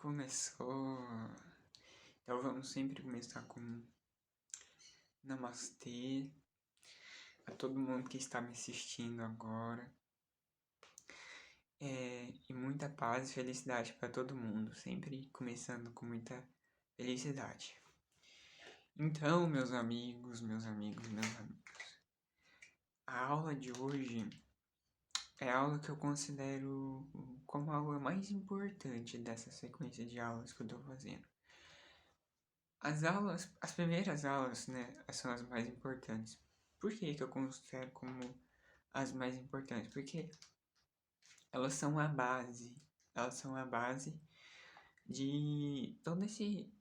Começou! Então vamos sempre começar com Namastê a todo mundo que está me assistindo agora. E muita paz e felicidade para todo mundo, sempre começando com muita felicidade. Então, meus amigos, a aula de hoje é a aula que eu considero como a aula mais importante dessa sequência de aulas que eu estou fazendo. As primeiras aulas, né, são as mais importantes. Por que eu considero como as mais importantes? Porque elas são a base de todo esse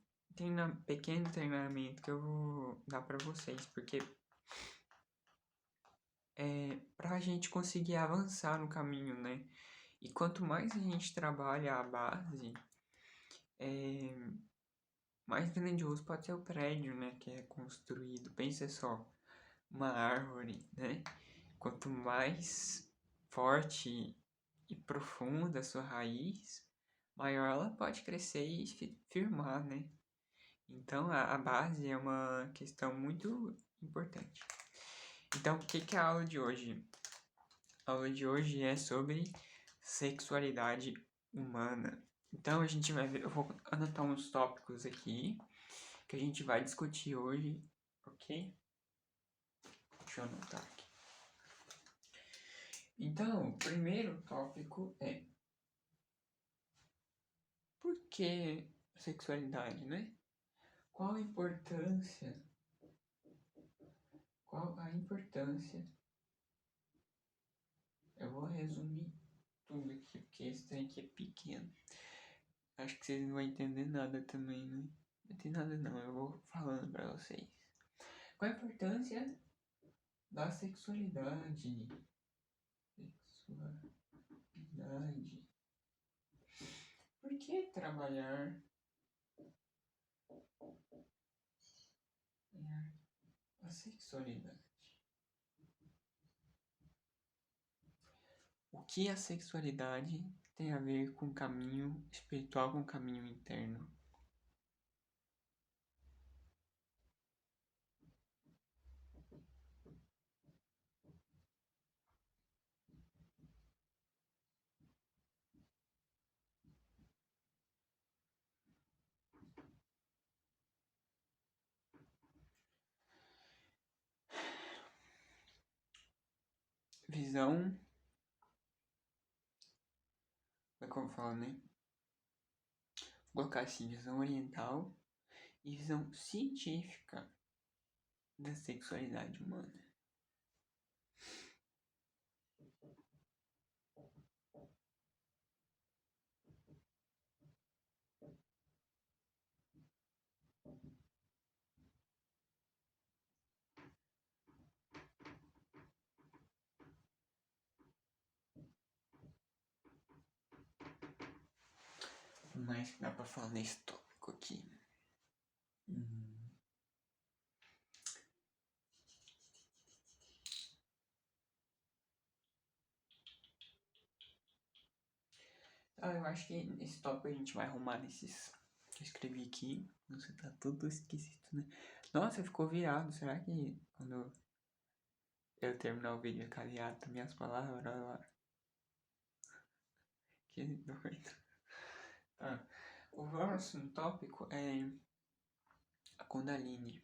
pequeno treinamento que eu vou dar para vocês, porque para a gente conseguir avançar no caminho, né? E quanto mais a gente trabalha a base, mais grandioso pode ser o prédio, né, que é construído. Pensa só, uma árvore, né? Quanto mais forte e profunda a sua raiz, maior ela pode crescer e firmar, né? Então, a base é uma questão muito importante. Então, o que é a aula de hoje? A aula de hoje é sobre sexualidade humana. Então, a gente vai ver, eu vou anotar uns tópicos aqui que a gente vai discutir hoje, ok? Deixa eu anotar aqui. Então, o primeiro tópico é por que sexualidade, né? Qual a importância? Eu vou resumir tudo aqui, porque esse trem aqui é pequeno. Acho que vocês não vão entender nada também, né? Não tem nada não, eu vou falando pra vocês. Qual a importância da sexualidade? Sexualidade. Por que trabalhar a sexualidade? O que a sexualidade tem a ver com o caminho espiritual, com o caminho interno? Visão, é como fala, né? Vou colocar assim, visão oriental e visão científica da sexualidade humana. O mais que dá pra falar nesse tópico aqui? Eu acho que nesse tópico a gente vai arrumar nesses que eu escrevi aqui. Você tá tudo esquisito, né? Nossa, ficou virado. Será que quando eu terminar o vídeo caliado minhas palavras, olha lá. Que doido. Tá. O próximo tópico é a Kundalini.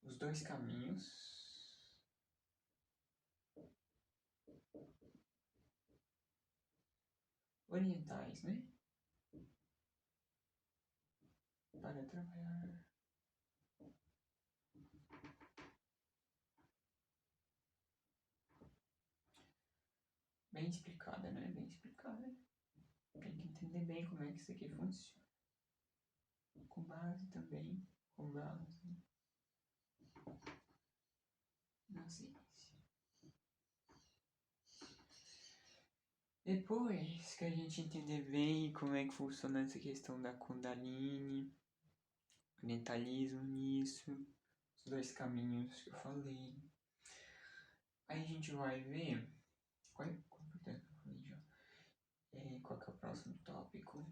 Os dois caminhos orientais, né? Para trabalhar. Bem explicada, né? Bem explicada. Tem que entender bem como é que isso aqui funciona. Com base também. Com base na ciência. Depois que a gente entender bem como é que funciona essa questão da Kundalini, orientalismo nisso, os dois caminhos que eu falei, Aí a gente vai ver. Qual é a importância que eu falei já? Qual que é o próximo tópico?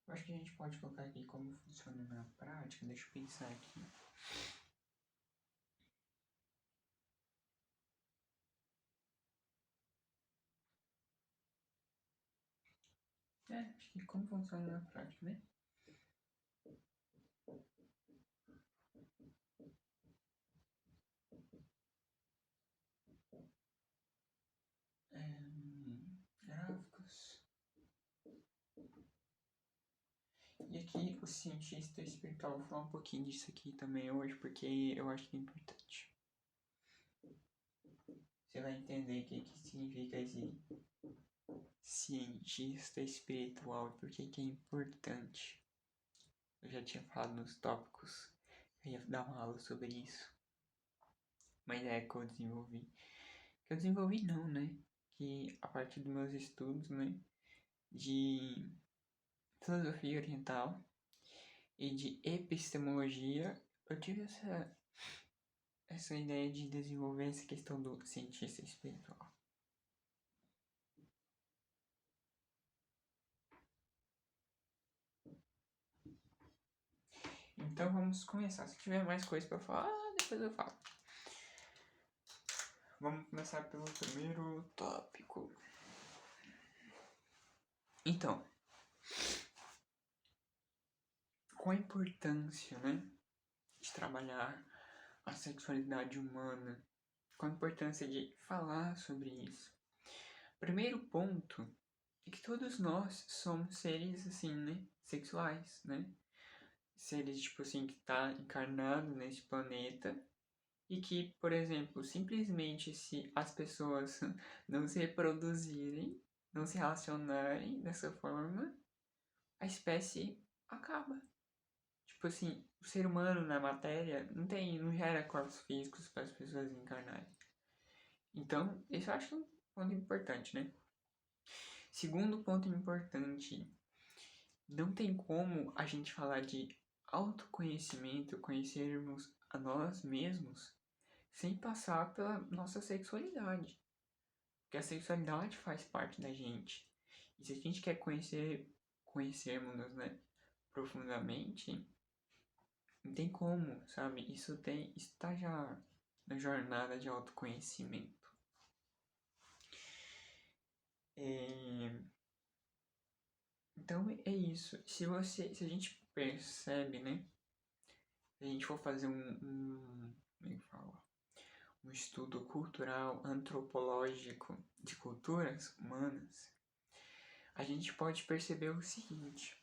Eu acho que a gente pode colocar aqui como funciona na prática. Deixa eu pensar aqui. Acho que como funciona na prática, né? Gráficos. E aqui o cientista espiritual, vou falar um pouquinho disso aqui também hoje, porque eu acho que é importante. Você vai entender o que significa esse cientista espiritual e por que é importante. Eu já tinha falado nos tópicos, eu ia dar uma aula sobre isso. Uma ideia que eu desenvolvi. Que eu desenvolvi não, né? Que a partir dos meus estudos, né? De filosofia oriental e de epistemologia, eu tive essa ideia de desenvolver essa questão do cientista espiritual. Então vamos começar. Se tiver mais coisa para falar, depois eu falo. Vamos começar pelo primeiro tópico. Então, qual a importância, né, de trabalhar a sexualidade humana? Qual a importância de falar sobre isso? Primeiro ponto é que todos nós somos seres, assim, né, sexuais, né? Seres, tipo assim, que tá encarnado nesse planeta e que, por exemplo, simplesmente se as pessoas não se reproduzirem, não se relacionarem dessa forma, a espécie acaba. Tipo assim, o ser humano na matéria não gera corpos físicos para as pessoas encarnarem. Então, isso eu acho um ponto importante, né? Segundo ponto importante, não tem como a gente falar de autoconhecimento, conhecermos a nós mesmos, sem passar pela nossa sexualidade. Porque a sexualidade faz parte da gente. E se a gente quer conhecermos, né, profundamente, não tem como, sabe? Isso tá já na jornada de autoconhecimento. Então é isso. Se a gente percebe, né? Se a gente for fazer como é que fala? Um estudo cultural, antropológico de culturas humanas, a gente pode perceber o seguinte: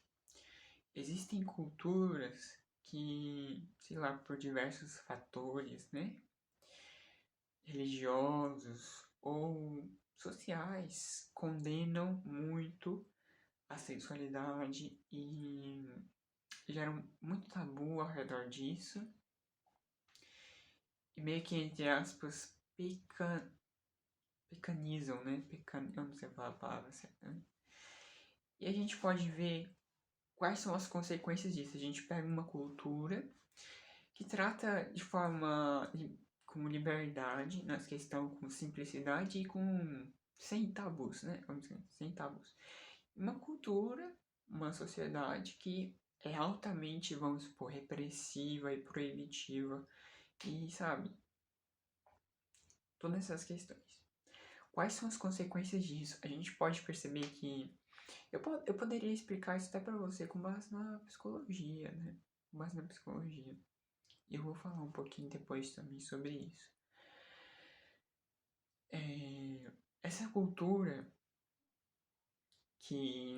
existem culturas que, sei lá, por diversos fatores, né, religiosos ou sociais, condenam muito a sexualidade e geram muito tabu ao redor disso. E meio que, entre aspas, pecanizam, né? Eu não sei falar a palavra certa, né? E a gente pode ver quais são as consequências disso. A gente pega uma cultura que trata de forma com liberdade, nas questões com simplicidade e com sem tabus, né? Vamos dizer, sem tabus. Uma cultura, uma sociedade que é altamente, vamos supor, repressiva e proibitiva e, sabe, todas essas questões. Quais são as consequências disso? A gente pode perceber que eu poderia explicar isso até para você com base na psicologia, né? Com base na psicologia. E eu vou falar um pouquinho depois também sobre isso. Essa cultura que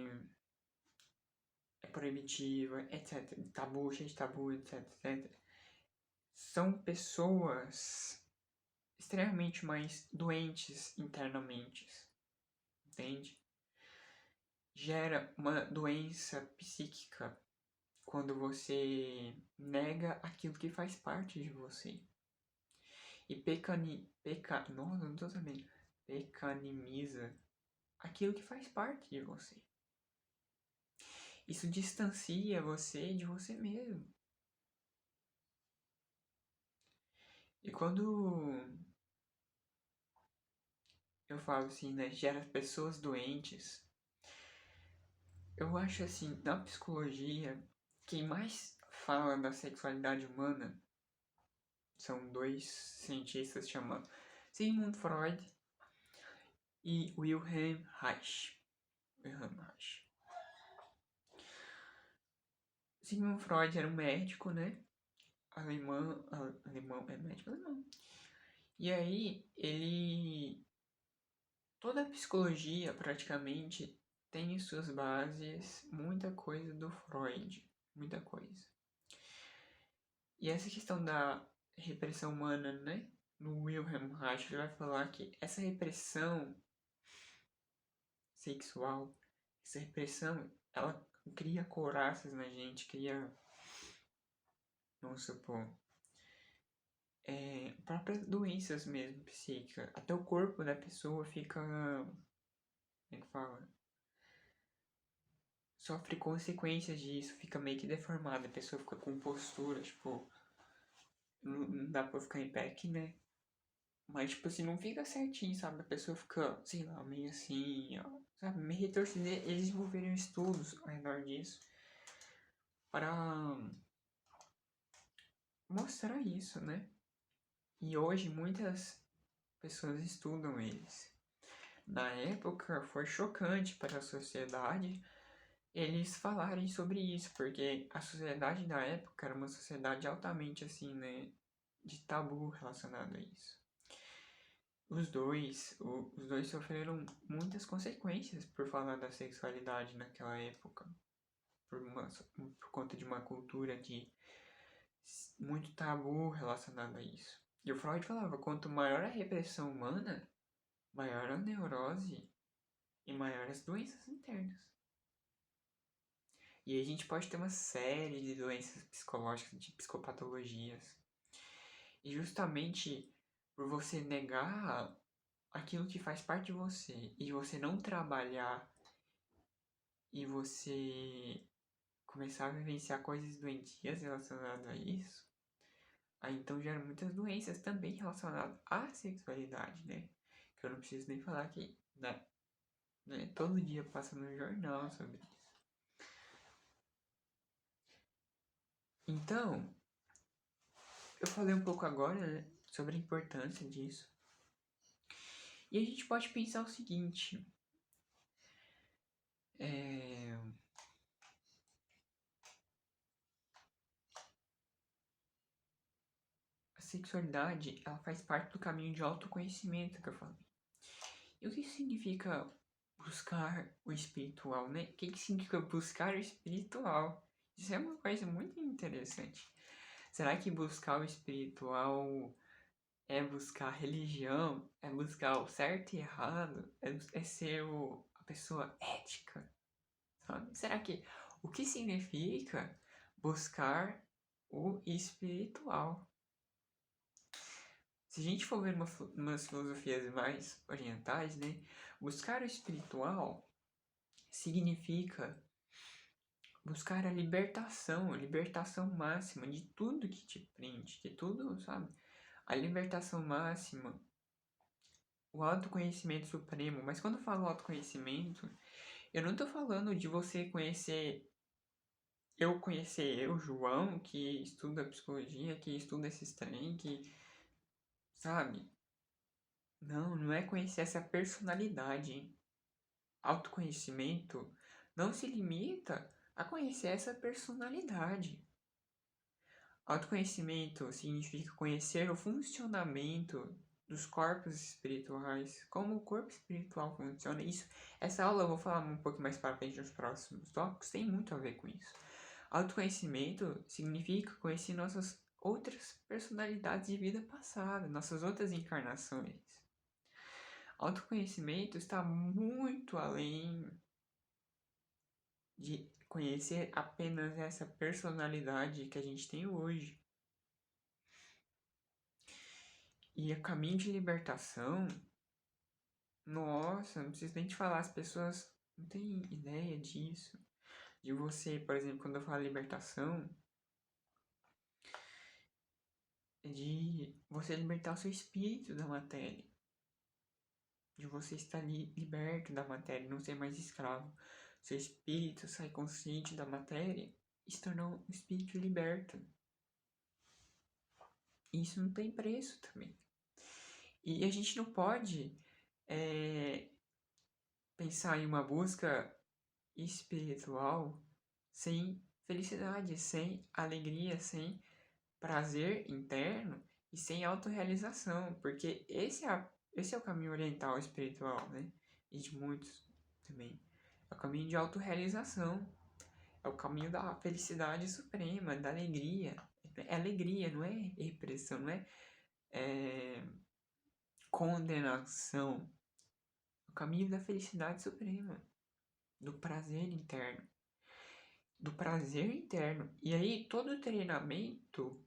é proibitiva, etc., tabu, cheia de tabu, etc., etc., são pessoas extremamente mais doentes internamente, entende? Gera uma doença psíquica quando você nega aquilo que faz parte de você. E nossa, não tô sabendo. Pecanimiza aquilo que faz parte de você. Isso distancia você de você mesmo. E quando eu falo assim, né, gera pessoas doentes, eu acho assim, na psicologia, quem mais fala da sexualidade humana são dois cientistas chamados Sigmund Freud e Wilhelm Reich. Wilhelm Reich. Sigmund Freud era um médico, né? Alemão, é médico alemão. E aí, toda a psicologia praticamente tem em suas bases muita coisa do Freud, muita coisa. E essa questão da repressão humana, né? No Wilhelm Reich, ele vai falar que essa repressão sexual, essa repressão, ela cria couraças na gente, cria, vamos supor, próprias doenças mesmo, psíquicas. Até o corpo da pessoa fica, como é que fala? Sofre consequências disso, fica meio que deformada, a pessoa fica com postura, tipo, não dá pra ficar em pé aqui, né? Mas, tipo assim, não fica certinho, sabe? A pessoa fica, sei lá, meio assim, ó, sabe? Meio retorcida. Eles desenvolveram estudos ao redor disso para mostrar isso, né? E hoje muitas pessoas estudam eles. Na época foi chocante para a sociedade eles falarem sobre isso, porque a sociedade da época era uma sociedade altamente assim, né, de tabu relacionado a isso. Os dois sofreram muitas consequências por falar da sexualidade naquela época, por conta de uma cultura de muito tabu relacionado a isso. E o Freud falava, quanto maior a repressão humana, maior a neurose e maior as doenças internas. E aí a gente pode ter uma série de doenças psicológicas, de psicopatologias. E justamente por você negar aquilo que faz parte de você e você não trabalhar e você começar a vivenciar coisas doentias relacionadas a isso, aí então gera muitas doenças também relacionadas à sexualidade, né? Que eu não preciso nem falar que, né, todo dia passa no jornal sobre isso. Então, eu falei um pouco agora, né, sobre a importância disso. E a gente pode pensar o seguinte, a sexualidade, ela faz parte do caminho de autoconhecimento que eu falei. E o que significa buscar o espiritual, né? O que significa buscar o espiritual? Isso é uma coisa muito interessante. Será que buscar o espiritual é buscar religião? É buscar o certo e errado? É ser a pessoa ética? Sabe? Será que o que significa buscar o espiritual? Se a gente for ver umas filosofias mais orientais, né? Buscar o espiritual significa buscar a libertação máxima de tudo que te prende, de tudo, sabe? A libertação máxima, o autoconhecimento supremo. Mas quando eu falo autoconhecimento, eu não tô falando de você conhecer eu, João, que estuda psicologia, que estuda esses trem, que, sabe? Não, não é conhecer essa personalidade. Autoconhecimento não se limita a conhecer essa personalidade. Autoconhecimento significa conhecer o funcionamento dos corpos espirituais, como o corpo espiritual funciona. Essa aula eu vou falar um pouco mais para frente nos próximos tópicos, tem muito a ver com isso. Autoconhecimento significa conhecer nossas outras personalidades de vida passada, nossas outras encarnações. Autoconhecimento está muito além de conhecer apenas essa personalidade que a gente tem hoje. E o caminho de libertação, nossa, não preciso nem te falar, as pessoas não têm ideia disso. De você, por exemplo, quando eu falo libertação, de você libertar o seu espírito da matéria. De você estar liberto da matéria, não ser mais escravo. Seu espírito sai consciente da matéria e se tornar um espírito liberto. Isso não tem preço também. E a gente não pode pensar em uma busca espiritual sem felicidade, sem alegria, sem prazer interno e sem autorrealização, porque esse é o caminho oriental espiritual, né? E de muitos também. É o caminho de autorrealização, é o caminho da felicidade suprema, da alegria. É alegria, não é repressão, não é, condenação. É o caminho da felicidade suprema, do prazer interno. Do prazer interno. E aí, todo treinamento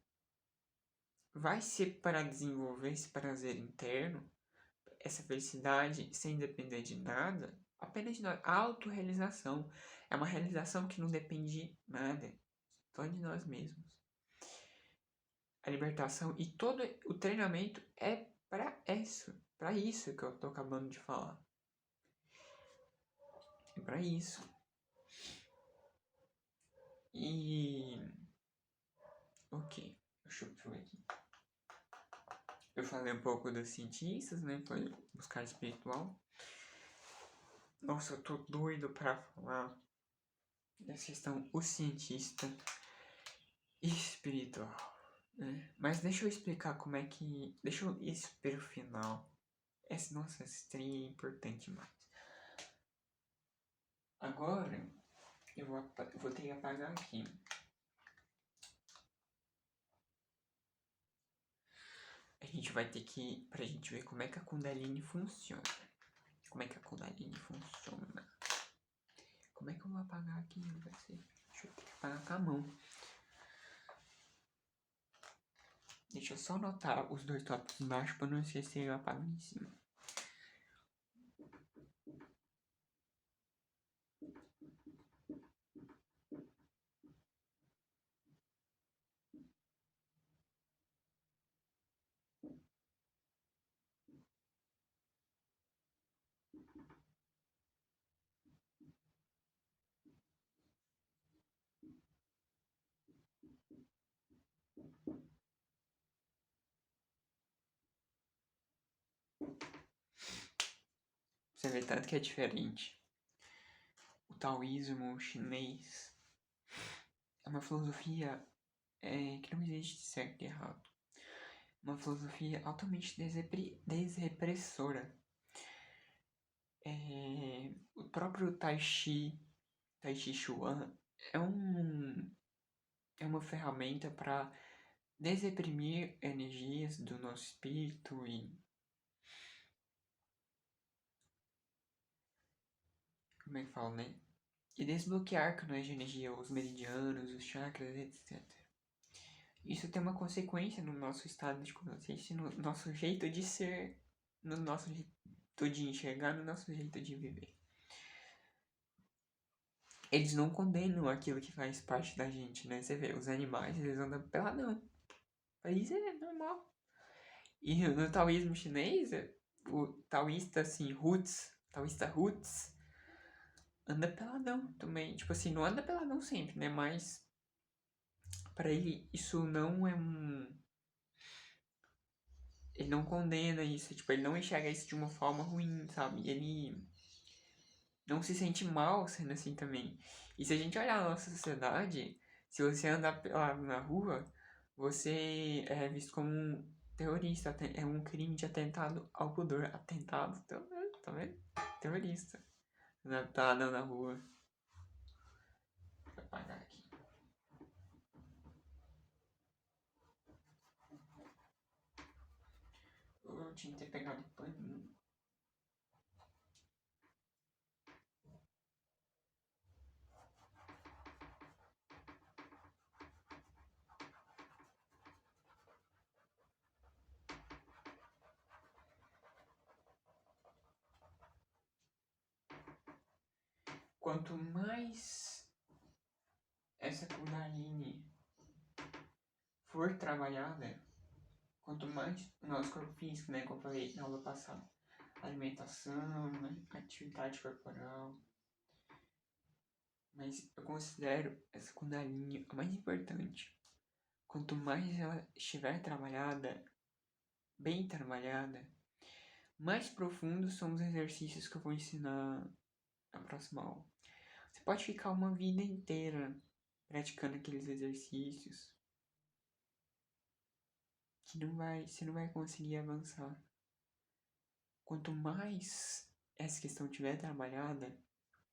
vai ser para desenvolver esse prazer interno, essa felicidade sem depender de nada, apenas de nós. A autorrealização é uma realização que não depende de nada, só de nós mesmos. A libertação e todo o treinamento é para isso que eu tô acabando de falar. É para isso. E ok, deixa eu ver aqui. Eu falei um pouco dos cientistas, né? Foi buscar espiritual. Nossa, eu tô doido pra falar dessa questão, o cientista espiritual, né? Mas deixa eu explicar como é que... Deixa eu ir pro final. Nossa, esse trem é importante demais. Agora, eu vou ter que apagar aqui. A gente vai ter que... Pra gente ver como é que a Kundalini funciona. Como é que a Kundalini funciona. Como é que eu vou apagar aqui? Vai ser... Deixa eu ter que apagar com a mão. Deixa eu só anotar os dois tópicos embaixo pra não esquecer e eu apago em cima. Você vê tanto que é diferente. O taoísmo chinês é uma filosofia que não existe certo e errado. Uma filosofia altamente desrepressora. O próprio Tai Chi Chuan, é uma ferramenta para desreprimir energias do nosso espírito e... Como é que fala, né? E desbloquear canais de energia, os meridianos, os chakras, etc. Isso tem uma consequência no nosso estado de consciência, no nosso jeito de ser, no nosso jeito de enxergar, no nosso jeito de viver. Eles não condenam aquilo que faz parte da gente, né? Você vê, os animais, eles andam peladão. Pra isso é normal. E no taoísmo chinês, o taoísta, assim, taoísta roots, anda peladão também. Tipo assim, não anda peladão sempre, né? Mas pra ele isso não é ele não condena isso, tipo, ele não enxerga isso de uma forma ruim, sabe? Ele não se sente mal sendo assim também. E se a gente olhar a nossa sociedade, se você andar pelado na rua, você é visto como um terrorista, é um crime de atentado ao pudor. Atentado, tá vendo? Terrorista. Tá andando na rua. Vou apagar aqui. Eu tinha que ter pegado o paninho. Quanto mais essa Kundalini for trabalhada, quanto mais o nosso corpo físico, né, como eu falei na aula passada, alimentação, né, atividade corporal, mas eu considero essa Kundalini a mais importante. Quanto mais ela estiver trabalhada, bem trabalhada, mais profundos são os exercícios que eu vou ensinar na próxima aula. Você pode ficar uma vida inteira praticando aqueles exercícios que você não vai conseguir avançar. Quanto mais essa questão tiver trabalhada,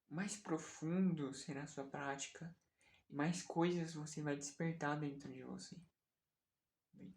mais profundo será a sua prática e mais coisas você vai despertar dentro de você. Bem,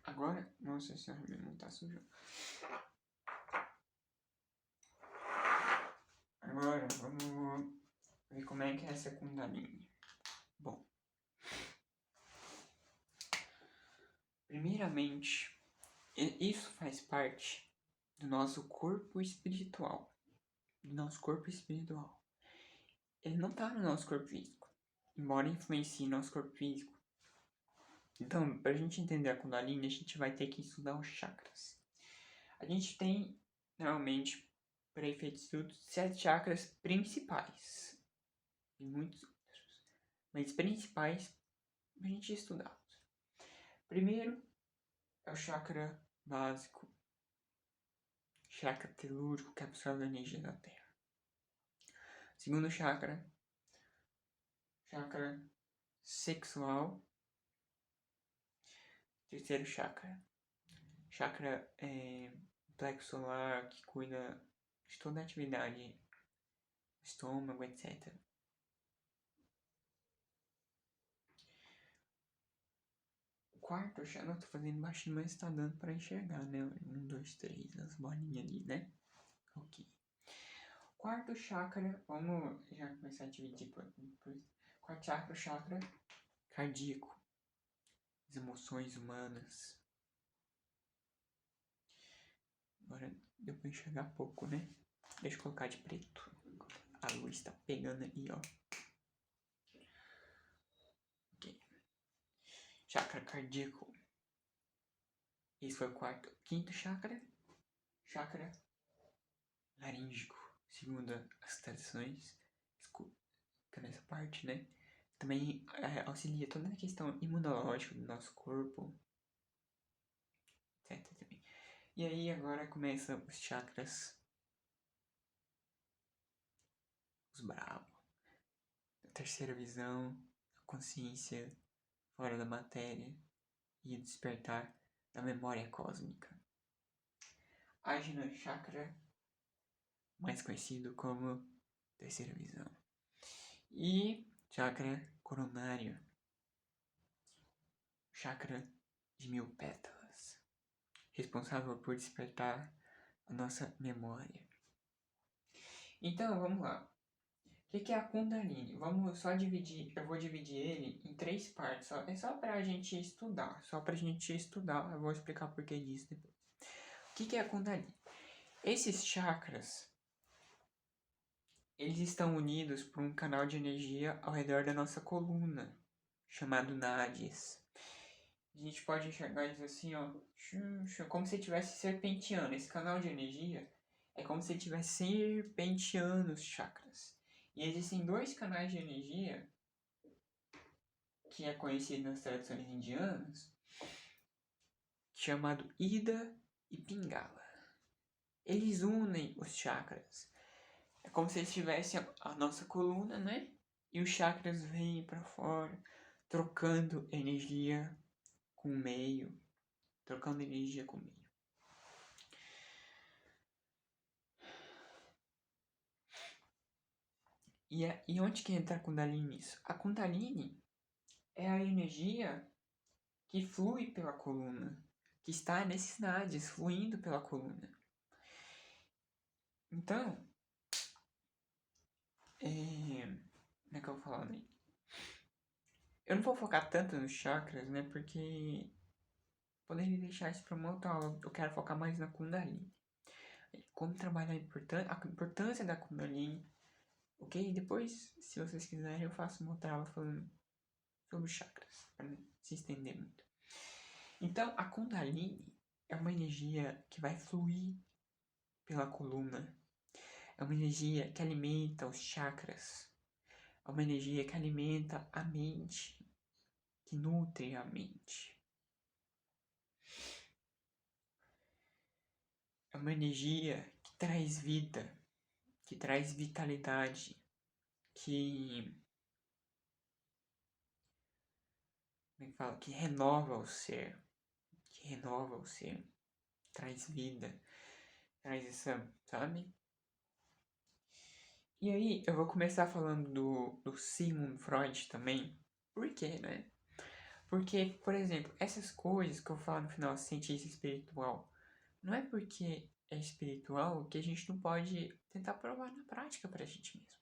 agora, nossa senhora, meu irmão tá sujo. Agora, vamos ver como é que é essa Kundalini. Bom, primeiramente, isso faz parte do nosso corpo espiritual. Do nosso corpo espiritual. Ele não tá no nosso corpo físico, embora influencie nosso corpo físico. Então, pra gente entender a Kundalini, a gente vai ter que estudar os chakras. A gente tem, normalmente, para efeitos de estudo, 7 chakras principais. E muitos outros. Mas principais pra gente estudar. Primeiro é o chakra básico. Chakra telúrico, que absorve a energia da Terra. Segundo chakra sexual. Terceiro chakra plexo solar, que cuida de toda a atividade, estômago, etc. O quarto chakra, não tô fazendo baixinho, mas tá dando pra enxergar, né? 1, 2, 3, as bolinhas ali, né? Ok. Quarto chakra, vamos já começar a dividir por depois. Quarto chakra cardíaco, as emoções humanas. Agora deu pra enxergar pouco, né? Deixa eu colocar de preto. A luz tá pegando ali, ó. Ok. Chakra cardíaco. Esse foi o quarto. Quinto chakra laríngico. Segundo as tradições, fica nessa parte, né? Também auxilia toda a questão imunológica do nosso corpo, etc. Também. E aí agora começa os chakras, os bravos. A terceira visão, a consciência fora da matéria e o despertar da memória cósmica. Ajna chakra, mais conhecido como terceira visão. E chakra coronário, chakra de 1000 pétalas, responsável por despertar a nossa memória. Então, vamos lá. O que é a Kundalini? Vamos só dividir, eu vou dividir ele em 3 partes. É só pra gente estudar, eu vou explicar por que disso depois. O que é a Kundalini? Esses chakras, eles estão unidos por um canal de energia ao redor da nossa coluna, chamado Nadis. A gente pode enxergar eles assim, ó, como se estivesse serpenteando. Esse canal de energia é como se estivesse serpenteando os chakras. E existem 2 canais de energia, que é conhecido nas tradições indianas, chamado Ida e Pingala. Eles unem os chakras. É como se eles tivessem a nossa coluna, né? E os chakras vêm para fora, trocando energia com o meio. E onde que entra a Kundalini nisso? A Kundalini é a energia que flui pela coluna, que está nesses nadis, fluindo pela coluna. Então, como é que eu vou falar, né? Eu não vou focar tanto nos chakras, né? Porque poderia deixar isso para uma outra aula. Eu quero focar mais na Kundalini. Como trabalhar a importância da Kundalini, ok? Depois, se vocês quiserem, eu faço uma outra aula falando sobre os chakras, para não se estender muito. Então, a Kundalini é uma energia que vai fluir pela coluna. É uma energia que alimenta os chakras. É uma energia que alimenta a mente, que nutre a mente. É uma energia que traz vida, que traz vitalidade, que, como é que fala? Que renova o ser, traz vida, traz essa, sabe? E aí, eu vou começar falando do Sigmund Freud também. Por quê, né? Porque, por exemplo, essas coisas que eu falo no final, cientista espiritual, não é porque é espiritual que a gente não pode tentar provar na prática pra gente mesmo.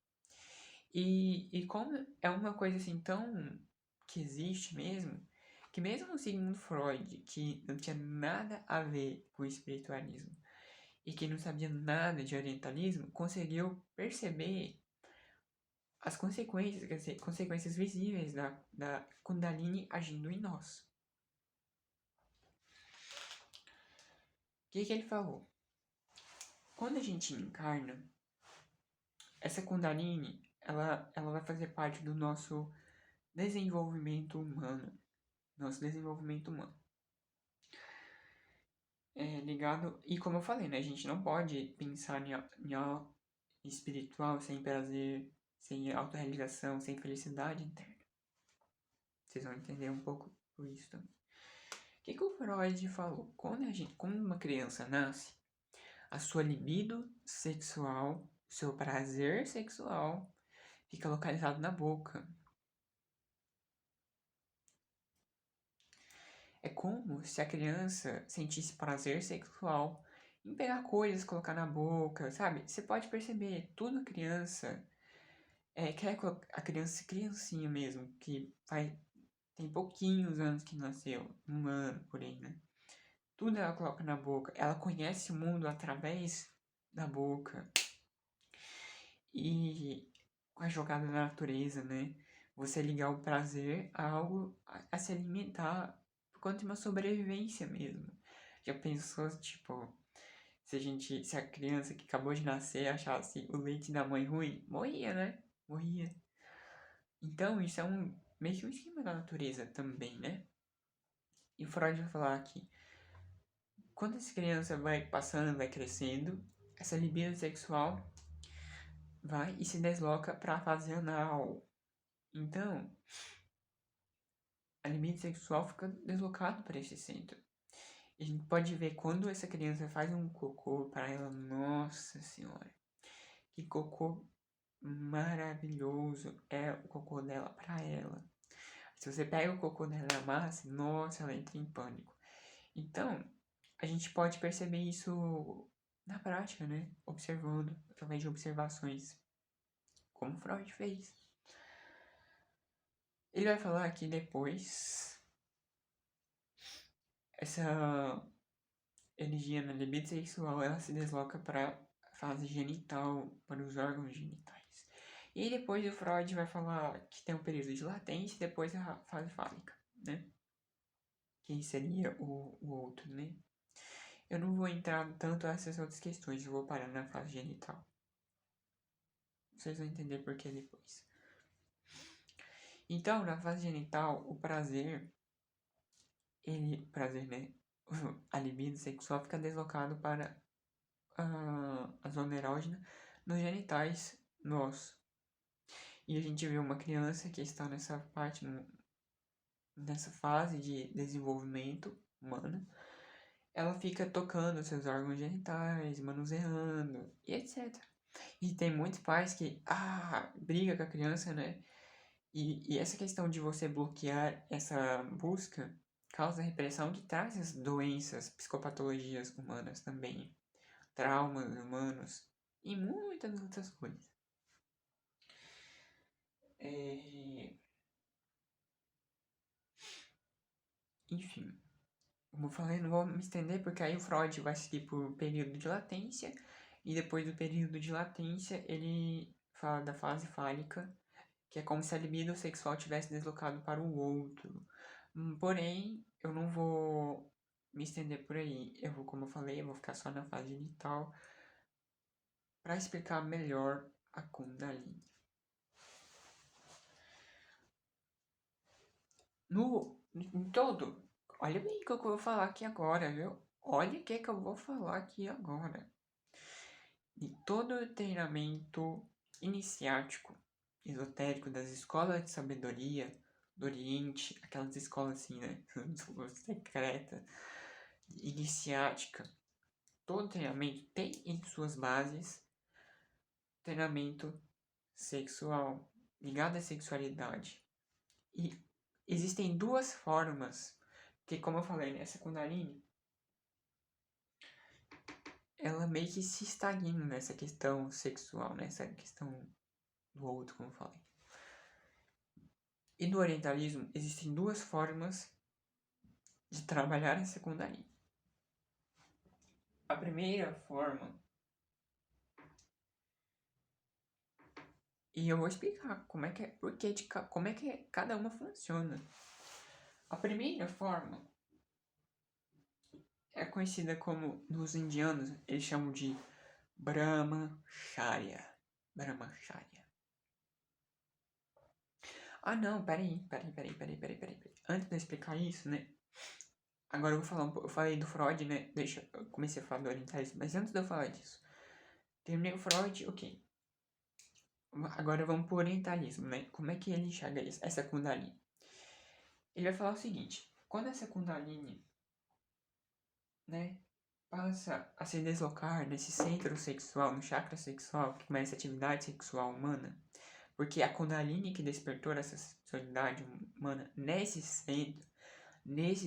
E como é uma coisa assim tão que existe mesmo, que mesmo o Sigmund Freud, que não tinha nada a ver com o espiritualismo e que não sabia nada de orientalismo, conseguiu perceber as consequências, quer dizer, consequências visíveis da Kundalini agindo em nós. O que ele falou? Quando a gente encarna, essa Kundalini, ela vai fazer parte do nosso desenvolvimento humano. Nosso desenvolvimento humano. É ligado, e como eu falei, né, a gente não pode pensar em algo espiritual sem prazer, sem autorrealização, sem felicidade interna. Vocês vão entender um pouco por isso também. O que o Freud falou? Quando uma criança nasce, a sua libido sexual, seu prazer sexual, fica localizado na boca. É como se a criança sentisse prazer sexual em pegar coisas, colocar na boca, sabe? Você pode perceber, tudo criança, a criancinha mesmo, que tem pouquinhos anos que nasceu, 1 ano por aí, né? Tudo ela coloca na boca, ela conhece o mundo através da boca. E com a jogada da natureza, né? Você ligar o prazer a algo a se alimentar por conta de uma sobrevivência mesmo. Já pensou, tipo, se a criança que acabou de nascer achasse o leite da mãe ruim, morria, né? Morria. Então, isso é meio que um esquema da natureza também, né? E Freud vai falar que quando essa criança vai passando, vai crescendo, essa libido sexual vai e se desloca para a fase anal. Então, a libido sexual fica deslocado para esse centro. E a gente pode ver quando essa criança faz um cocô para ela, nossa senhora, que cocô maravilhoso é o cocô dela para ela. Se você pega o cocô dela e amassa, nossa, ela entra em pânico. Então, a gente pode perceber isso na prática, né? Observando, através de observações, como Freud fez. Ele vai falar que depois essa energia na libido sexual ela se desloca para a fase genital, para os órgãos genitais. E aí depois o Freud vai falar que tem um período de latência e depois a fase fálica, né? Que seria o outro, né? Eu não vou entrar tanto nessas outras questões, eu vou parar na fase genital. Vocês vão entender por que depois. Então, na fase genital, o prazer, né? A libido sexual fica deslocado para a zona erógena nos genitais nossos. E a gente vê uma criança que está nessa nessa fase de desenvolvimento humano, ela fica tocando seus órgãos genitais, manuseando e etc. E tem muitos pais que, briga com a criança, né? E essa questão de você bloquear essa busca causa repressão que traz as doenças, psicopatologias humanas também, traumas humanos e muitas outras coisas. Enfim, como eu falei, não vou me estender porque aí o Freud vai seguir por período de latência e depois do período de latência ele fala da fase fálica, que é como se a libido sexual tivesse deslocado para o outro. Porém, eu não vou me estender por aí. Eu vou, como eu falei, eu vou ficar só na fase genital para explicar melhor a Kundalini. Em todo, olha bem o que eu vou falar aqui agora, viu? Olha o que eu vou falar aqui agora. De todo o treinamento iniciático, esotérico das escolas de sabedoria do Oriente, aquelas escolas assim, né? Secreta, iniciática. Todo treinamento tem em suas bases treinamento sexual, ligado à sexualidade. E existem duas formas, que como eu falei, né, essa Kundalini, ela meio que se estagna nessa questão sexual, nessa questão do outro, como eu falei. E no orientalismo existem duas formas de trabalhar essa Kundalini. A primeira forma, e eu vou explicar como é que é, porque como é que cada uma funciona. A primeira forma é conhecida como, nos indianos, eles chamam de Brahmacharya. Brahmacharya. Ah, não, peraí. Antes de eu explicar isso, né? Agora eu vou falar um pouco. Eu falei do Freud, né? Eu comecei a falar do orientalismo, mas antes de eu falar disso, terminei o Freud, ok. Agora vamos pro orientalismo, né? Como é que ele enxerga isso, essa Kundalini? Ele vai falar o seguinte: quando essa Kundalini, né, passa a se deslocar nesse centro sexual, no chakra sexual, que começa a atividade sexual humana, porque a Kundalini que despertou essa sexualidade humana nesse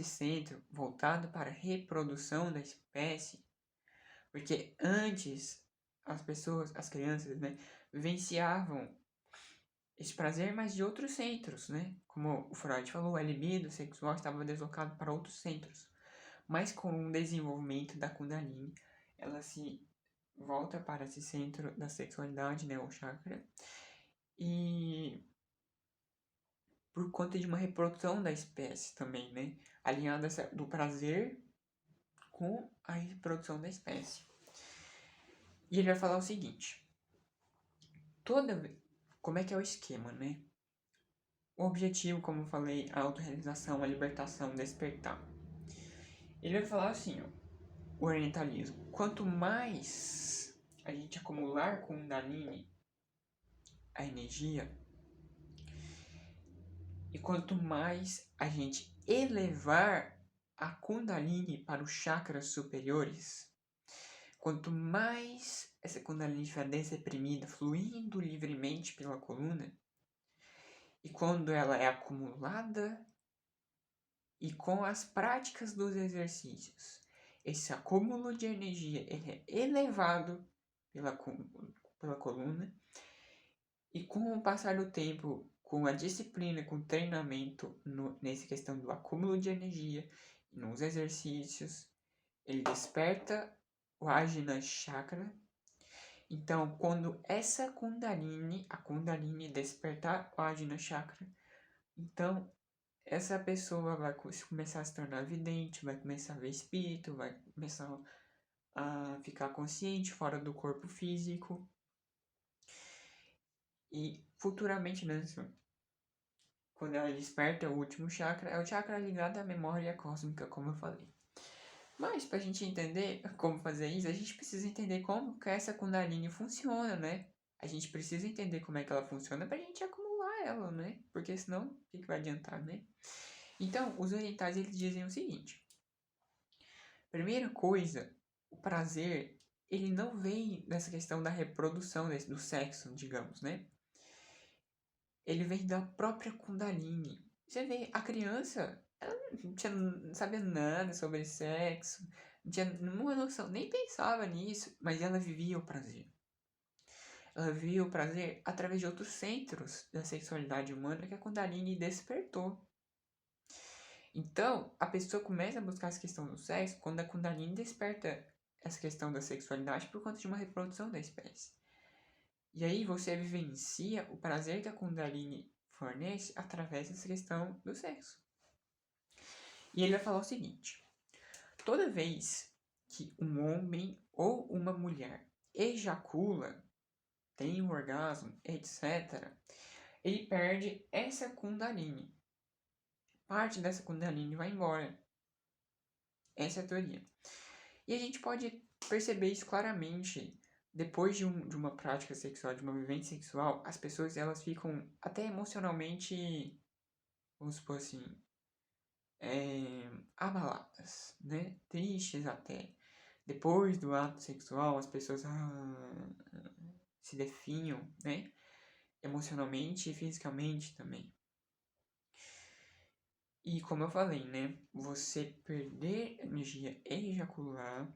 centro voltado para a reprodução da espécie, porque antes as pessoas, as crianças, né, vivenciavam esse prazer, mas de outros centros, né? Como o Freud falou, a libido sexual estava deslocado para outros centros. Mas com o desenvolvimento da Kundalini, ela se volta para esse centro da sexualidade, né, o chakra, e por conta de uma reprodução da espécie também, né, alinhada do prazer com a reprodução da espécie. E ele vai falar o seguinte: como é que é o esquema, né? O objetivo, como eu falei, a autorrealização, a libertação, despertar. Ele vai falar assim, ó, o orientalismo. Quanto mais a gente acumular Kundalini, a energia, e quanto mais a gente elevar a Kundalini para os chakras superiores, quanto mais essa Kundalini estiver desreprimida, fluindo livremente pela coluna, e quando ela é acumulada e com as práticas dos exercícios, esse acúmulo de energia ele é elevado pela coluna, e com o passar do tempo, com a disciplina, com o treinamento nessa questão do acúmulo de energia, nos exercícios, ele desperta o Ajna Chakra. Então, quando essa a Kundalini despertar o Ajna Chakra, então essa pessoa vai começar a se tornar vidente, vai começar a ver espírito, vai começar a ficar consciente fora do corpo físico. E futuramente, né, quando ela desperta o último chakra, é o chakra ligado à memória cósmica, como eu falei. Mas pra gente entender como fazer isso, a gente precisa entender como que essa Kundalini funciona, né? A gente precisa entender como é que ela funciona pra gente acumular ela, né? Porque senão, o que vai adiantar, né? Então, os orientais, eles dizem o seguinte. Primeira coisa, o prazer, ele não vem dessa questão da reprodução, do sexo, digamos, né? Ele vem da própria Kundalini. Você vê, a criança, ela não sabia nada sobre sexo, não tinha nenhuma noção, nem pensava nisso, mas ela vivia o prazer. ela viu o prazer através de outros centros da sexualidade humana que a Kundalini despertou. Então, a pessoa começa a buscar essa questão do sexo quando a Kundalini desperta essa questão da sexualidade por conta de uma reprodução da espécie. E aí você vivencia o prazer que a Kundalini fornece através dessa questão do sexo. E ele vai falar o seguinte: toda vez que um homem ou uma mulher ejacula, tem um orgasmo, etc., ele perde essa Kundalini. Parte dessa Kundalini vai embora. Essa é a teoria. E a gente pode perceber isso claramente. Depois de uma prática sexual, de uma vivência sexual, as pessoas elas ficam até emocionalmente, vamos supor assim, abaladas, né? Tristes até. Depois do ato sexual, as pessoas se definham, né? Emocionalmente e fisicamente também. E como eu falei, né? Você perder energia e ejacular,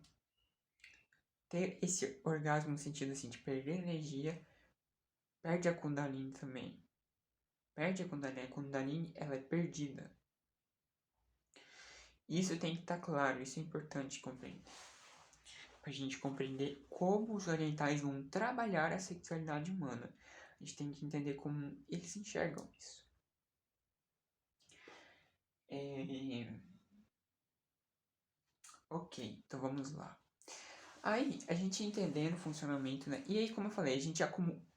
ter esse orgasmo no sentido assim de perder energia, perde a Kundalini também. Perde a Kundalini. A Kundalini, ela é perdida. Isso tem que estar claro, isso é importante compreender. Pra gente compreender como os orientais vão trabalhar a sexualidade humana. A gente tem que entender como eles enxergam isso. Ok, então vamos lá. Aí, a gente entendendo o funcionamento, né? E aí, como eu falei, a gente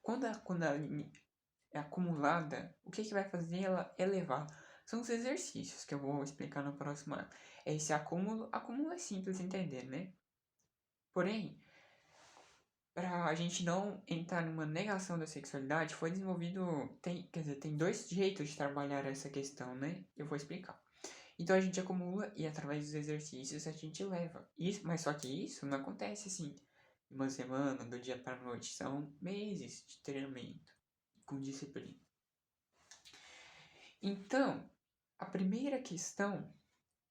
quando a Kundalini é acumulada, o que vai fazer ela elevar? São os exercícios que eu vou explicar no próximo ano. Esse acúmulo é simples de entender, né? Porém, para a gente não entrar numa negação da sexualidade, foi desenvolvido, tem dois jeitos de trabalhar essa questão, né? Eu vou explicar. Então a gente acumula e através dos exercícios a gente leva. Isso, mas só que isso não acontece assim, em uma semana, do dia para a noite. São meses de treinamento com disciplina. Então, a primeira questão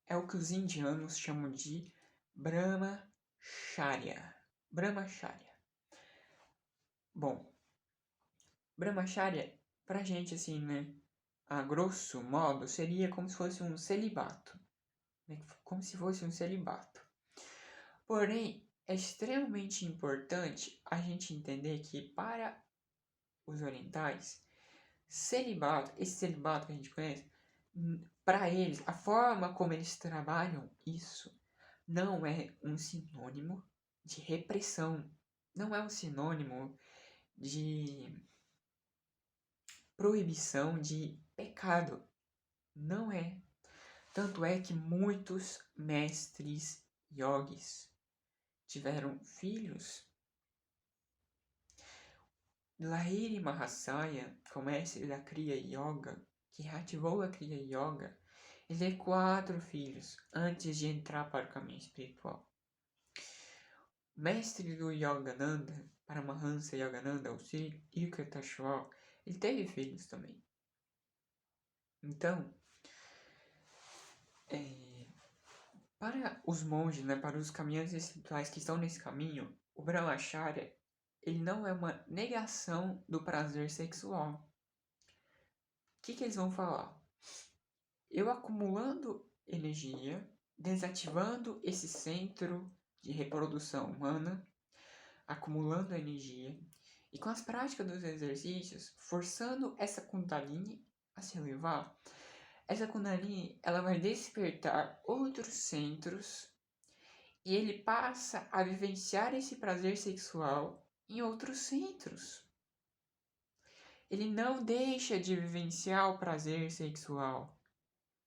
é o que os indianos chamam de Brahmacharya. Brahmacharya. Bom, Brahmacharya, pra gente assim, né, a grosso modo, seria como se fosse um celibato. Né? Como se fosse um celibato. Porém, é extremamente importante a gente entender que para os orientais, esse celibato que a gente conhece, para eles, a forma como eles trabalham isso não é um sinônimo de repressão, não é um sinônimo de proibição de pecado. Não é. Tanto é que muitos mestres yogis tiveram filhos. Lahiri Mahasaya, que é o mestre da Kriya Yoga, que reativou a Kriya Yoga, ele teve 4 filhos antes de entrar para o caminho espiritual. O mestre do Yogananda, Paramahansa Yogananda, o Sri Yukteswar, ele teve filhos também. Então, para os monges, né, para os caminhantes espirituais que estão nesse caminho, o Brahmacharya, ele não é uma negação do prazer sexual. O que eles vão falar? Eu acumulando energia, desativando esse centro de reprodução humana, acumulando energia, e com as práticas dos exercícios, forçando essa Kundalini a se elevar, essa Kundalini ela vai despertar outros centros e ele passa a vivenciar esse prazer sexual em outros centros. Ele não deixa de vivenciar o prazer sexual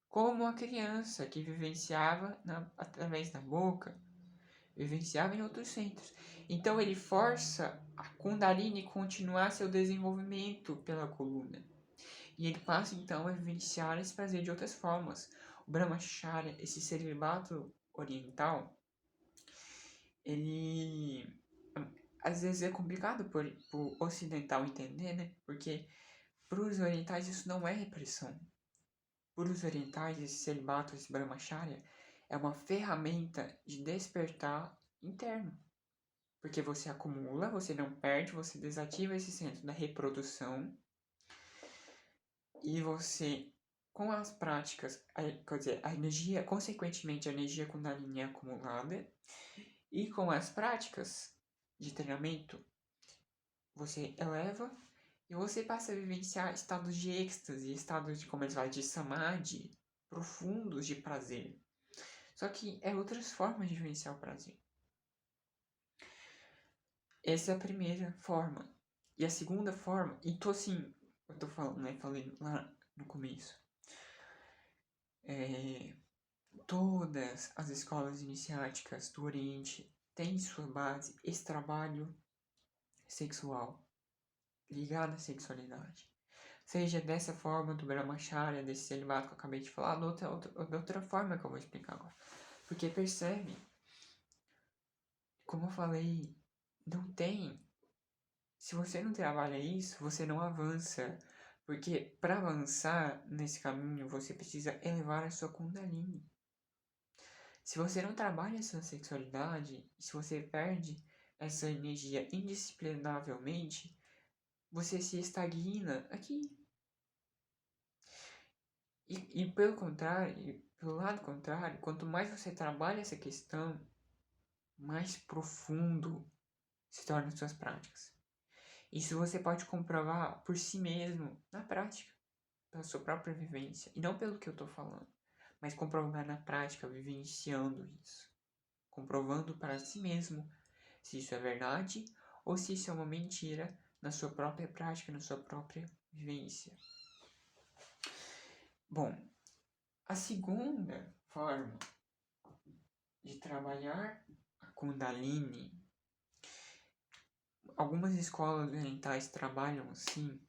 como a criança que vivenciava através da boca, vivenciava em outros centros. Então ele força a Kundalini continuar seu desenvolvimento pela coluna. E ele passa então a vivenciar esse prazer de outras formas. O Brahmacharya, esse celibato oriental, ele às vezes é complicado por ocidental entender, né? Porque para os orientais isso não é repressão. Para os orientais, esse celibato, esse Brahmacharya, é uma ferramenta de despertar interno. porque você acumula, você não perde, você desativa esse centro da reprodução e você, com as práticas, quer dizer, a energia, consequentemente a energia Kundalini é acumulada e com as práticas de treinamento, você eleva e você passa a vivenciar estados de êxtase, estados de, como eles falam, de samadhi, profundos de prazer. Só que é outras formas de vivenciar o prazer. Essa é a primeira forma. E a segunda forma, e tô assim, eu tô falando, né? Falei lá no começo. Todas as escolas iniciáticas do Oriente têm em sua base esse trabalho sexual, ligado à sexualidade. Seja dessa forma do Brahmacharya, desse celibato que eu acabei de falar, de outra forma que eu vou explicar agora. Porque percebe, como eu falei, não tem. Se você não trabalha isso, você não avança. Porque para avançar nesse caminho, você precisa elevar a sua Kundalini. Se você não trabalha essa sexualidade, se você perde essa energia indisciplinavelmente, você se estagna aqui. E pelo contrário, pelo lado contrário, quanto mais você trabalha essa questão, mais profundo se tornam suas práticas. Isso você pode comprovar por si mesmo, na prática, pela sua própria vivência. E não pelo que eu estou falando, mas comprovar na prática, vivenciando isso. Comprovando para si mesmo se isso é verdade ou se isso é uma mentira na sua própria prática, na sua própria vivência. Bom, a segunda forma de trabalhar a Kundalini, algumas escolas orientais trabalham assim,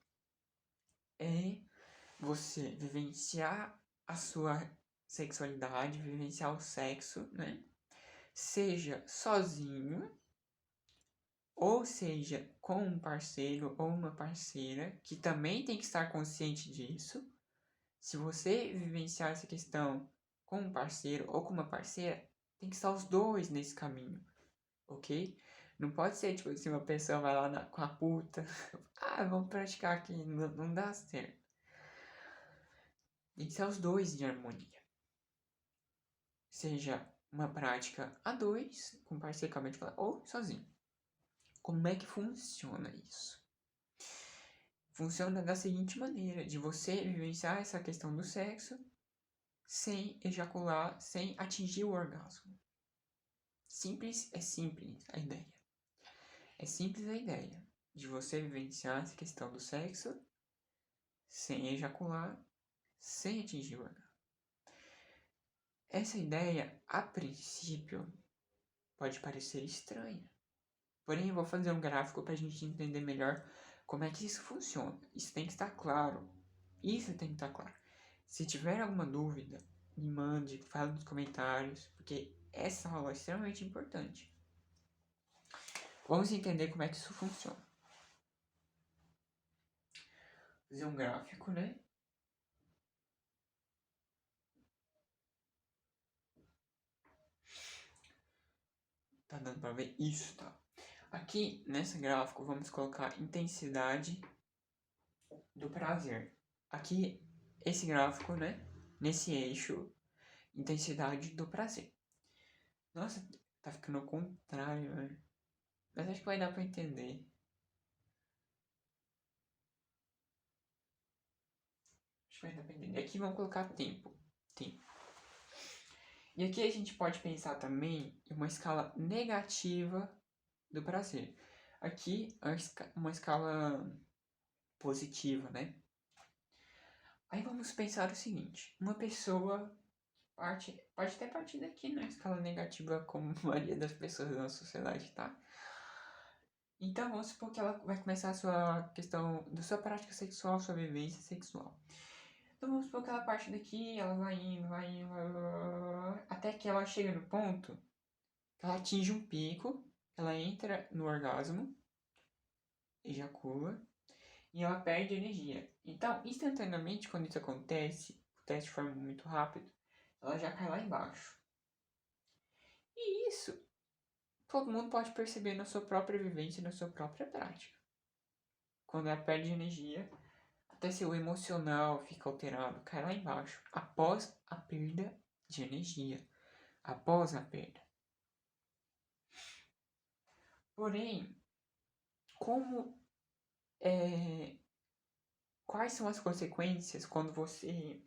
é você vivenciar a sua sexualidade, vivenciar o sexo, né? Seja sozinho, ou seja com um parceiro ou uma parceira, que também tem que estar consciente disso. Se você vivenciar essa questão com um parceiro ou com uma parceira, tem que estar os dois nesse caminho, ok? Não pode ser, tipo, se uma pessoa vai lá com a puta, vamos praticar aqui, não dá certo. Tem que ser os dois em harmonia. Seja uma prática a dois, com parceiro, acabei de falar, ou sozinho. Como é que funciona isso? Funciona da seguinte maneira, de você vivenciar essa questão do sexo sem ejacular, sem atingir o orgasmo. Simples, é simples a ideia. É simples a ideia de você vivenciar essa questão do sexo sem ejacular, sem atingir o orgasmo. Essa ideia, a princípio, pode parecer estranha. Porém, eu vou fazer um gráfico para a gente entender melhor como é que isso funciona. Isso tem que estar claro. Isso tem que estar claro. Se tiver alguma dúvida, me mande, fala nos comentários, porque essa aula é extremamente importante. Vamos entender como é que isso funciona. Vou fazer um gráfico, né? Tá dando pra ver? Isso, tá. Aqui, nesse gráfico, vamos colocar intensidade do prazer. Aqui, esse gráfico, né? Nesse eixo, intensidade do prazer. Nossa, tá ficando ao contrário, né? Mas acho que vai dar pra entender. Acho que vai dar pra entender. Aqui vamos colocar tempo. Tempo. E aqui a gente pode pensar também em uma escala negativa do prazer. Aqui uma escala positiva, né? Aí vamos pensar o seguinte, uma pessoa pode até partir daqui na escala negativa, como a maioria das pessoas na sociedade, tá? Então vamos supor que ela vai começar a sua questão da sua prática sexual, sua vivência sexual. Então vamos supor que ela parte daqui, ela vai indo, até que ela chega no ponto que ela atinge um pico, ela entra no orgasmo, ejacula, e ela perde energia. Então, instantaneamente, quando isso acontece de forma muito rápida, ela já cai lá embaixo. E isso todo mundo pode perceber na sua própria vivência, na sua própria prática. Quando ela perde energia, até seu emocional fica alterado, cai lá embaixo, após a perda de energia, após a perda. Porém, quais são as consequências quando você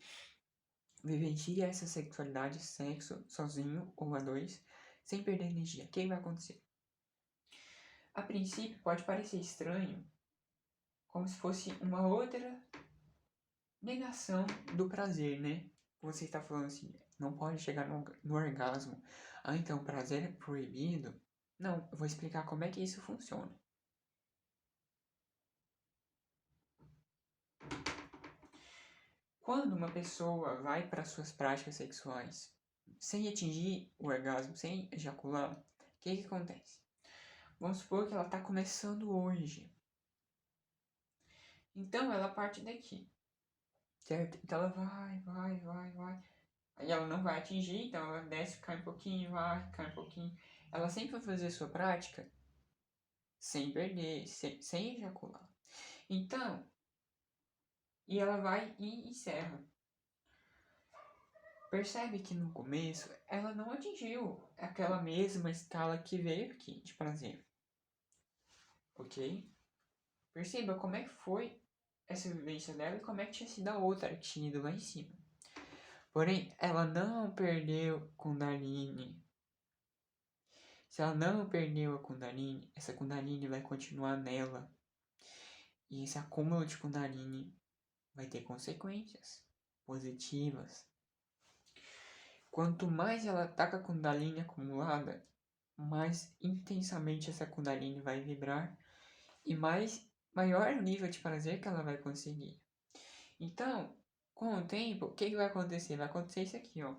vivencia essa sexualidade, sexo, sozinho ou a dois, sem perder energia? O que vai acontecer? A princípio pode parecer estranho, como se fosse uma outra negação do prazer, né? Você está falando assim, não pode chegar no orgasmo. Ah, então o prazer é proibido? Não, eu vou explicar como é que isso funciona. Quando uma pessoa vai para suas práticas sexuais sem atingir o orgasmo, sem ejacular, o que acontece? Vamos supor que ela está começando hoje. Então ela parte daqui, certo? Então ela vai. Aí ela não vai atingir, então ela desce, cai um pouquinho, vai, cai um pouquinho. Ela sempre vai fazer a sua prática sem perder, sem ejacular. Então, e ela vai e encerra. Percebe que no começo ela não atingiu aquela mesma escala que veio aqui de prazer. Ok? Perceba como é que foi essa vivência dela e como é que tinha sido a outra que tinha ido lá em cima. Porém, ela não perdeu Kundalini. Se ela não perdeu a Kundalini, essa Kundalini vai continuar nela. E esse acúmulo de Kundalini vai ter consequências positivas. Quanto mais ela tá com a Kundalini acumulada, mais intensamente essa Kundalini vai vibrar e maior o nível de prazer que ela vai conseguir. Então, com o tempo, o que vai acontecer? Vai acontecer isso aqui, ó.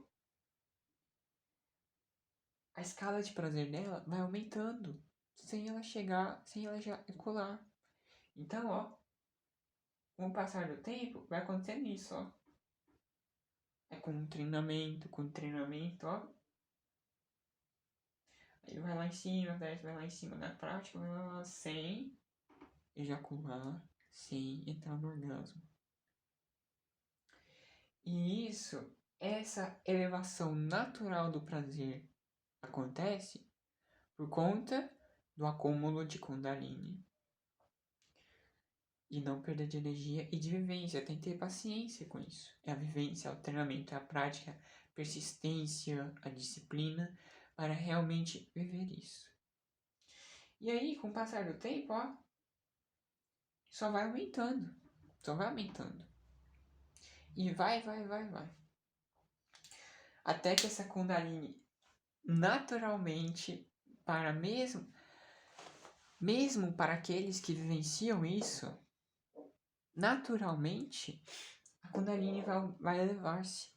A escala de prazer dela vai aumentando sem ela ejacular. Então, ó, com o passar do tempo, vai acontecendo isso, ó. É com treinamento, ó. Aí vai lá em cima, desce, vai lá em cima. Na prática, vai lá sem ejacular, sem entrar no orgasmo. E essa elevação natural do prazer acontece por conta do acúmulo de Kundalini. E não perda de energia e de vivência. Tem que ter paciência com isso. É a vivência, é o treinamento, é a prática, a persistência, a disciplina para realmente viver isso. E aí, com o passar do tempo, ó, só vai aumentando. Só vai aumentando. E vai. Até que essa Kundalini, naturalmente, mesmo para aqueles que vivenciam isso, naturalmente, a Kundalini vai elevar-se.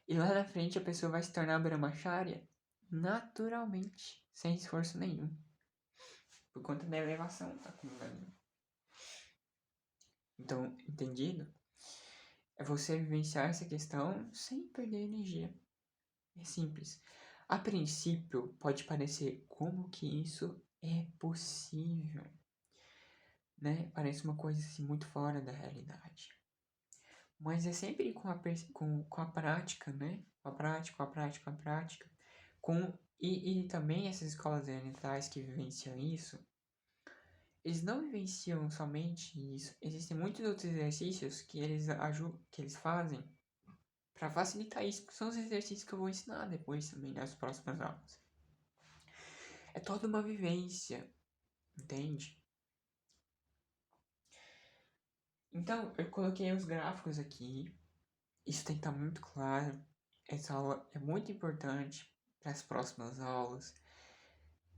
E lá na frente a pessoa vai se tornar Brahmacharya naturalmente, sem esforço nenhum. Por conta da elevação da Kundalini. Então, entendido? É você vivenciar essa questão sem perder energia. É simples. A princípio, pode parecer como que isso é possível, né? Parece uma coisa assim muito fora da realidade. Mas é sempre com a prática, né? Com a prática. E também essas escolas orientais que vivenciam isso, eles não vivenciam somente isso. Existem muitos outros exercícios que eles fazem para facilitar isso, que são os exercícios que eu vou ensinar depois também nas próximas aulas. É toda uma vivência, entende? Então, eu coloquei os gráficos aqui. Isso tem que estar muito claro. Essa aula é muito importante para as próximas aulas.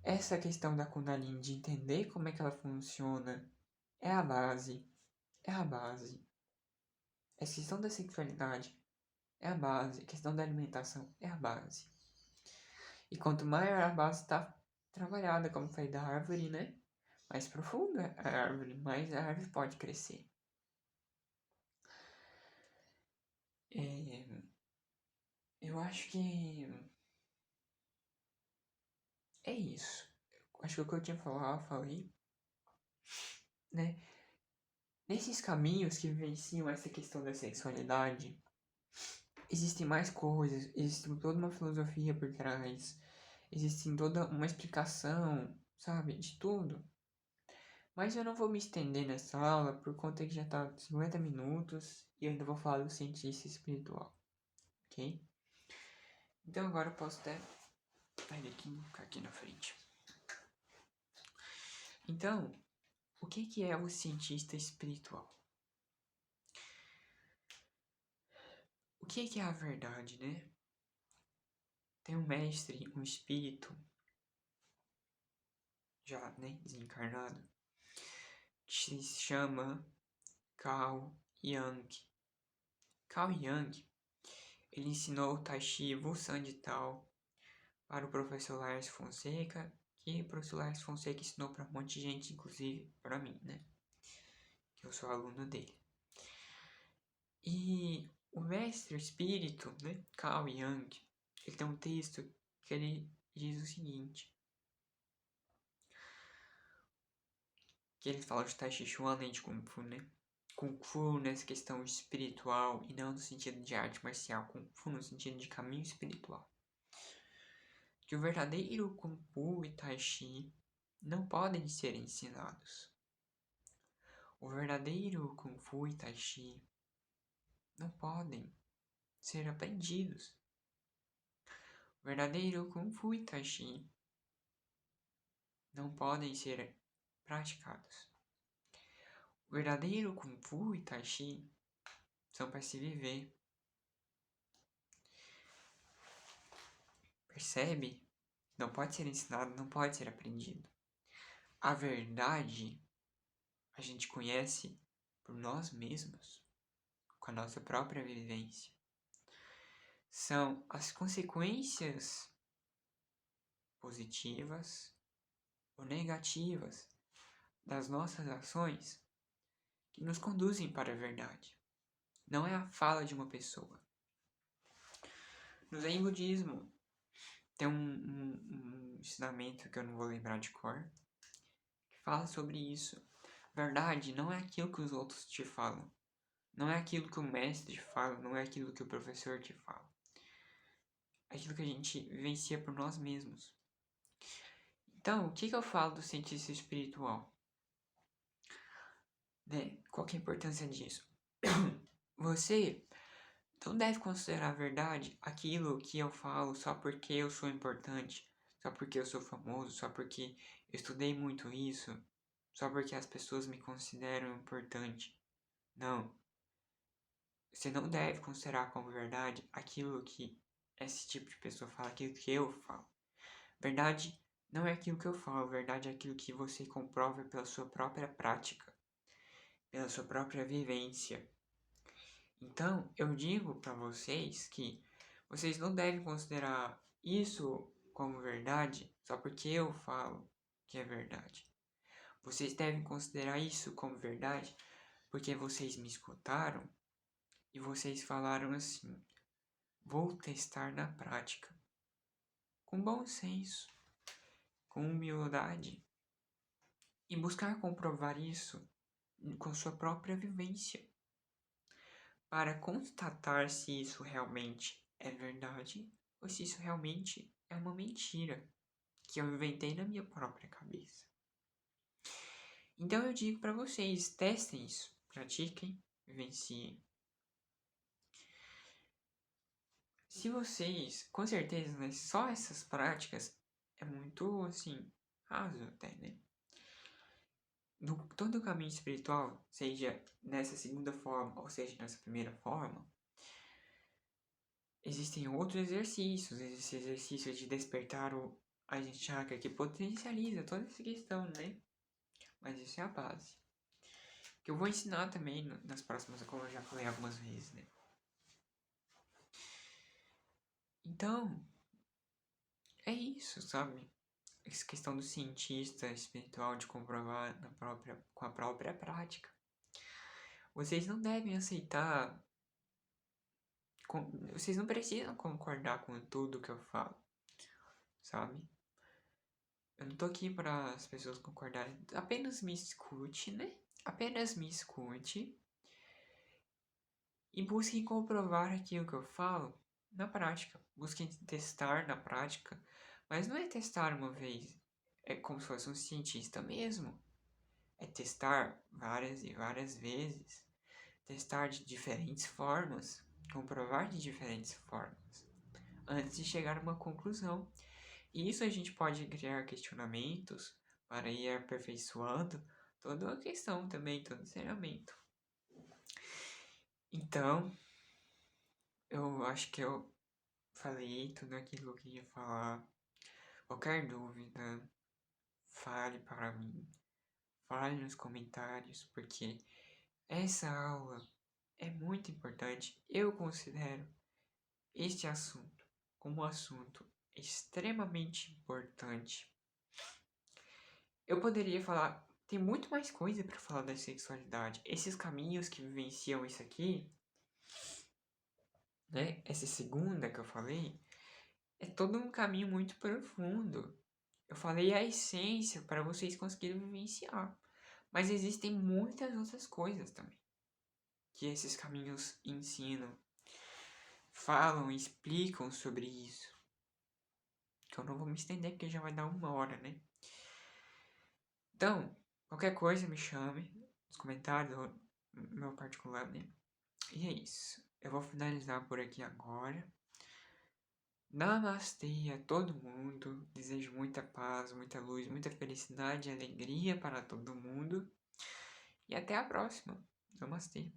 Essa questão da Kundalini, de entender como é que ela funciona, é a base. É a base. Essa questão da sexualidade é a base. A questão da alimentação é a base. E quanto maior a base está trabalhada, como foi da árvore, né? Mais profunda a árvore, mais a árvore pode crescer. Eu acho que é isso. Acho que o que eu tinha falado, eu falei, né? Nesses caminhos que vivenciam essa questão da sexualidade, existem mais coisas, existe toda uma filosofia por trás, existe toda uma explicação, sabe, de tudo. Mas eu não vou me estender nessa aula por conta que já tá 50 minutos e eu ainda vou falar do cientista espiritual, ok? Então agora eu posso até sair daqui e ficar aqui na frente. Então, o que é o cientista espiritual? O que é a verdade, né? Tem um mestre, um espírito, já, né, desencarnado, que se chama Carl Jung. Carl Jung, ele ensinou o Tai Chi Wusan de Tao para o professor Lars Fonseca, que o professor Lars Fonseca ensinou para um monte de gente, inclusive para mim, né? Que eu sou aluno dele. E o mestre espírito, né, Carl Jung, ele tem um texto que ele diz o seguinte, que ele fala de Tai Chi Chuan e de Kung Fu, né? Kung Fu nessa questão espiritual e não no sentido de arte marcial, Kung Fu no sentido de caminho espiritual. Que o verdadeiro Kung Fu e Tai Chi não podem ser ensinados. O verdadeiro Kung Fu e Tai Chi não podem ser aprendidos. O verdadeiro Kung Fu e Tai Chi não podem ser praticados. O verdadeiro Kung Fu e Tai Chi são para se viver. Percebe? Não pode ser ensinado, não pode ser aprendido. A verdade a gente conhece por nós mesmos, com a nossa própria vivência. São as consequências positivas ou negativas das nossas ações que nos conduzem para a verdade. Não é a fala de uma pessoa. No Zen Budismo tem um ensinamento que eu não vou lembrar de cor, que fala sobre isso. Verdade não é aquilo que os outros te falam. Não é aquilo que o mestre te fala, não é aquilo que o professor te fala. É aquilo que a gente vivencia por nós mesmos. Então, o que eu falo do cientista espiritual? Né? Qual que é a importância disso? Você não deve considerar verdade aquilo que eu falo só porque eu sou importante, só porque eu sou famoso, só porque eu estudei muito isso, só porque as pessoas me consideram importante. Não. Você não deve considerar como verdade aquilo que esse tipo de pessoa fala, aquilo que eu falo. Verdade não é aquilo que eu falo, verdade é aquilo que você comprova pela sua própria prática, pela sua própria vivência. Então, eu digo para vocês que vocês não devem considerar isso como verdade só porque eu falo que é verdade. Vocês devem considerar isso como verdade porque vocês me escutaram e vocês falaram assim: vou testar na prática. Com bom senso, com humildade e buscar comprovar isso com sua própria vivência, para constatar se isso realmente é verdade ou se isso realmente é uma mentira que eu inventei na minha própria cabeça. Então eu digo para vocês, testem isso, pratiquem, vivenciem. Se vocês, com certeza, né, só essas práticas é muito, assim, raso até, né? No todo o caminho espiritual, seja nessa segunda forma ou seja nessa primeira forma, existem outros exercícios. Existe exercício de despertar o Ajna Chakra que potencializa toda essa questão, né? Mas isso é a base. Que eu vou ensinar também nas próximas, como eu já falei algumas vezes, né? Então, é isso, sabe? Essa questão do cientista espiritual de comprovar com a própria prática. Vocês não devem aceitar. Vocês não precisam concordar com tudo que eu falo, sabe? Eu não tô aqui para as pessoas concordarem. Apenas me escute, né? Apenas me escute e busque comprovar aquilo que eu falo na prática. Busque testar na prática. Mas não é testar uma vez. É como se fosse um cientista mesmo. É testar várias e várias vezes. Testar de diferentes formas. Comprovar de diferentes formas. Antes de chegar a uma conclusão. E isso a gente pode criar questionamentos para ir aperfeiçoando toda a questão também, todo o treinamento. Então, eu acho que eu falei tudo aquilo que ia falar. Qualquer dúvida, fale para mim. Fale nos comentários, porque essa aula é muito importante. Eu considero este assunto como um assunto extremamente importante. Eu poderia falar, tem muito mais coisa para falar da sexualidade. Esses caminhos que vivenciam isso aqui, né? Essa segunda que eu falei, é todo um caminho muito profundo. Eu falei a essência para vocês conseguirem vivenciar. Mas existem muitas outras coisas também que esses caminhos ensinam, falam, explicam sobre isso. Que eu não vou me estender porque já vai dar 1 hora, né? Então, qualquer coisa me chame nos comentários ou no meu particular, né? E é isso. Eu vou finalizar por aqui agora. Namastê a todo mundo. Desejo muita paz, muita luz, muita felicidade e alegria para todo mundo. E até a próxima. Namastê.